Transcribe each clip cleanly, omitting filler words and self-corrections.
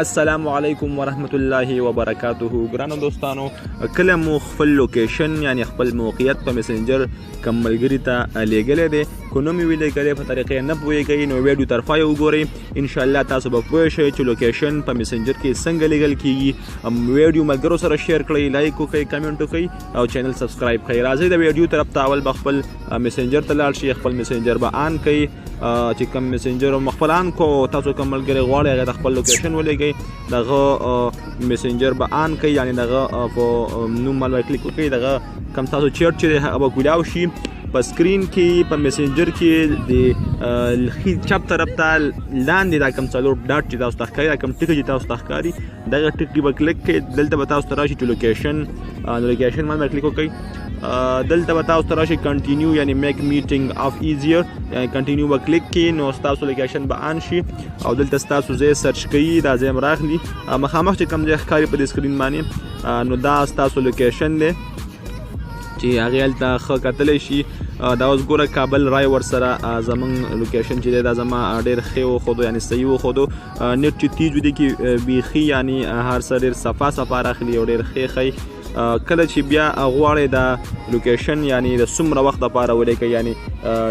السلام علیکم ورحمت الله وبرکاته. ګرانو دوستانو، کله مو خپل لوکیشن یعنی خپل موقعیت په میسنجر کوم ملګري ته لیږلی دی، کو نه مې ولیږلی په طریقې نه پوهېږئ نو ویډیو طرفه یې وګورئ. انشاءالله تاسو به پوه شئ چې لوکیشن په میسنجر کې څنګه لیږل کېږي. ویډیو ملګرو سره شیر کړئ، لایک وکړئ، کمنټ وکړئ او چینل سبسکرایب کړئ. راځئ د ویډیو طرف ته اول به خپل میسنجر ته لاړ شئ، خپل میسنجر به آن کړئ. چې کوم میسنجر مخفل آن کو تاسو کوم ملګری غواړئ هغه د خپل لوکیشن ولېږئ، دغه میسنجر به آن کړئ، یعنی دغه په نوم باندې کلیک وکړئ، دغه کوم تاسو چیټ چې دی هغه به کولاو شي. په سکرین کې په میسنجر کې د ښي چپ طرف ته لاندې دا کوم څلور ډاټ چې تاسو ته ښکاري، دا کوم ټکي چې تاسو ته ښکاري، دغه ټکي به کلیک کړئ. دلته به تاسو ته راشي چې لوکیشن باندې کلیک وکړئ. دلته به تاسو ته راشي کنټینیو یعنی میک میټینګ اف ایزیر، یعنی کنټینیو به کلیک کړئ نو ستاسو لوکیشن به آن شي او دلته ستاسو ځای سرچ کوي، دا ځای راغلي مخامخ چې کوم ځای ښکاري په دې سکرین باندې نو دا ستاسو لوکیشن دی چې هغې هلته ښه کتلی شي. دا اوس ګوره کابل رای ورسره زمونږ لوکیشن چې دی دا زما ډېر ښې وښودو، یعنی صحیح وښودو. نیټ چې تیز وي دی کې بیخي یعنی هر څه ډېر صفا راخلي او ډېر ښې ښایي. کله چې بیا غواړئ دا لوکیشن یعنی د څومره وخت لپاره ولیکئ، یعنی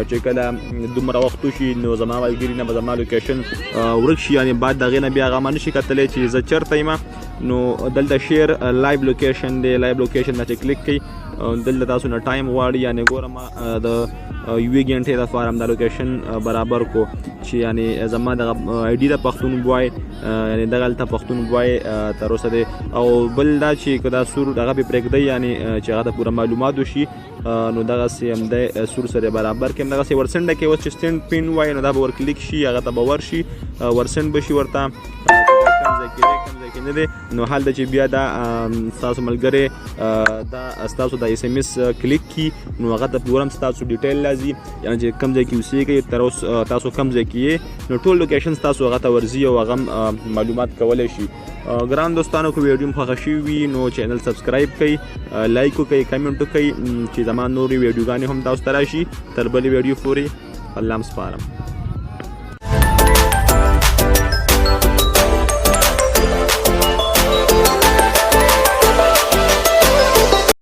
چې کله دومره وخت وشي نو زما ملګري نه به زما لوکیشن ورک شي، یعنی بعد د هغې نه بیا هغه ما نشي کتلی چې زه چېرته یم. نو دلته شیر لایو لوکیشن دی، لایو لوکیشن نه چې کلیک کړئ دلته تاسو نه ټایم غواړي، یعنی ګوره ما د یوې ګنټې لپاره همدا لوکیشن برابر کو چې یعنی زما دغه آی ډي د پښتون بوای، یعنی دغه هلته پښتون بوای تر اوسه دی. او بل دا چې که دا سور دغه پرې پرېږدئ یعنی چې هغه ته پوره معلومات وشي نو دغسې همدی سور سره برابر کړم. دغسې ورسنډه کې اوس چې سټینډ پین وایي نو دا به ورکلیک شي، هغه ته به ورشي، ورسنډ به شي ورته کوم ځای کې نه دی. نو هلته چې بیا دا ستاسو ملګری دا ستاسو د اس ام اس کلیک کړي نو هغه ته پوره هم ستاسو ډیټیل راځي، یعنی چې کوم ځای کې اوسېږئ تر اوس تاسو کوم ځای کې یې نو ټول لوکیشن ستاسو هغه ته ورځي او هغه معلومات کولی شي. ګران دوستانو، که ویډیو مو خوښه شوي وي نو چینل سبسکرایب کړئ، لایک وکړئ، کمنټ وکړئ چې زما نورې ویډیوګانې هم تاسو ته راشي. تر بلې ویډیو پورې الله م سپارم.